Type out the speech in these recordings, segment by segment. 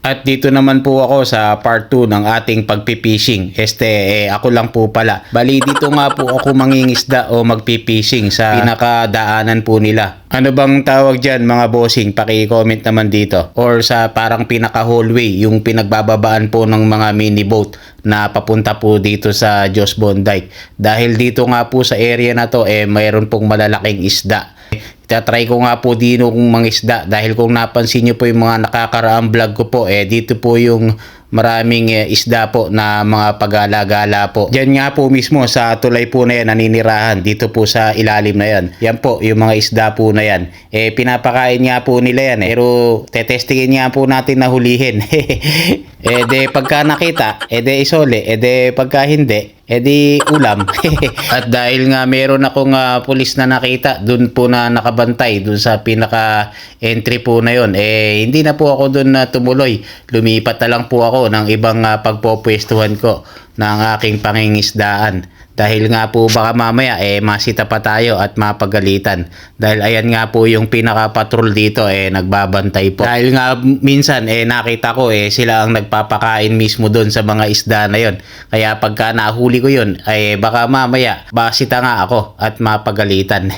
At dito naman po ako sa part 2 ng ating pagpipishing. Ako lang po pala. Bali dito nga po ako mangingisda o magpipishing sa pinakadaanan po nila. Ano bang tawag dyan mga bossing? Paki-comment naman dito. Or sa parang pinaka-hallway, yung pinagbababaan po ng mga mini boat na papunta po dito sa Josbon Dike. Dahil dito nga po sa area na to mayroon pong malalaking isda. Itatry ko nga po dito kung mangisda dahil kung napansin nyo po yung mga nakakaraang vlog ko po dito po yung maraming isda po na mga pagala-gala po. Diyan nga po mismo sa tulay po na yan naninirahan dito po sa ilalim na yan. Yan po yung mga isda po na yan. Pinapakain nga po nila yan pero tetestingin nga po natin na hulihin. Pagka nakita, isole, pagka hindi, ulam. At dahil nga meron akong pulis na nakita dun po na nakabantay dun sa pinaka entry po na yon, hindi na po ako dun tumuloy. Lumipat na lang po ako ng ibang pagpopwestuhan ko ng aking pangingisdaan. Dahil nga po baka mamaya masita pa tayo at mapagalitan. Dahil ayan nga po yung pinaka-patrol dito nagbabantay po. Dahil nga minsan nakita ko sila ang nagpapakain mismo doon sa mga isda na yon. Kaya pagka nahuli ko yun baka mamaya masita nga ako at mapagalitan.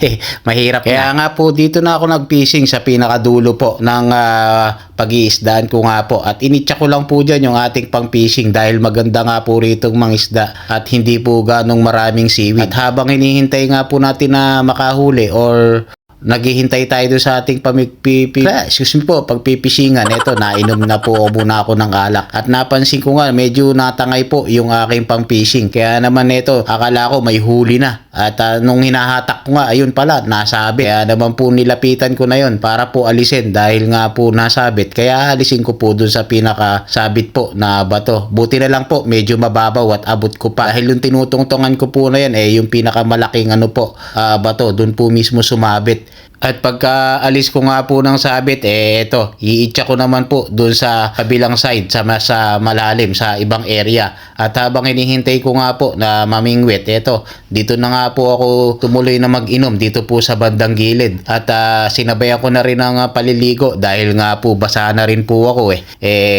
Mahirap. Kaya nga po dito na ako nag-fishing sa pinakadulo po ng pag-iisdaan ko nga po. At initsa ko lang po dyan yung ating pang-fishing dahil maganda nga po rito mga isda at hindi po ganong maraming seaweed. At habang hinihintay nga po natin na makahuli or naghihintay tayo doon sa ating pagpipishingan. Ito, nainom na po muna ako ng alak. At napansin ko nga, medyo natangay po yung aking pang-fishing. Kaya naman ito, akala ko may huli na. At nung hinahatak ko nga, ayun pala, nasabit. Kaya naman po nilapitan ko na yun para po alisin dahil nga po nasabit. Kaya alisin ko po doon sa pinakasabit po na bato. Buti na lang po, medyo mababaw at abot ko pa. Dahil yung tinutungtungan ko po na yan, yung pinakamalaking bato, doon po mismo sumabit. At pagka alis ko nga po ng sabit, ito, iitsa ko naman po doon sa kabilang side, sa malalim, sa ibang area. At habang hinihintay ko nga po na mamingwit, ito, dito na nga po ako tumuloy na mag-inom dito po sa bandang gilid. At sinabayan ko na rin ang paliligo dahil nga po basa na rin po ako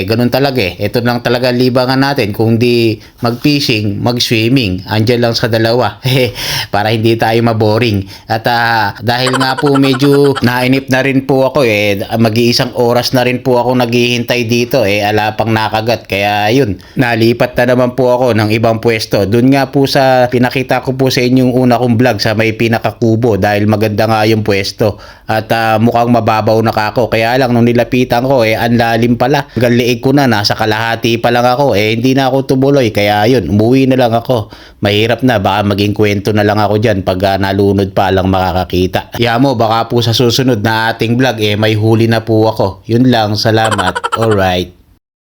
ganun talaga Ito lang talaga libangan natin kung di mag-fishing, mag-swimming. Andyan lang sa dalawa. Para hindi tayo maboring. At dahil nga po medyo nainip na rin po ako mag-iisang oras na rin po ako naghihintay dito ala pang nakagat. Kaya yun, nalipat na naman po ako ng ibang pwesto. Doon nga po sa pinakita ko po sa inyong una kong vlog sa may pinakakubo dahil maganda nga yung pwesto. At mukhang mababaw na ako. Kaya lang nung nilapitan ko ang lalim pala. Hanggang liig ko na, nasa kalahati pa lang ako hindi na ako tumuloy. Kaya yun, umuwi na lang ako. Mahirap na, baka maging kwento na lang ako dyan pag nalunod pa lang makakakita. Mo, baka po sa susunod na ating vlog may huli na po ako. Yun lang, salamat. Alright.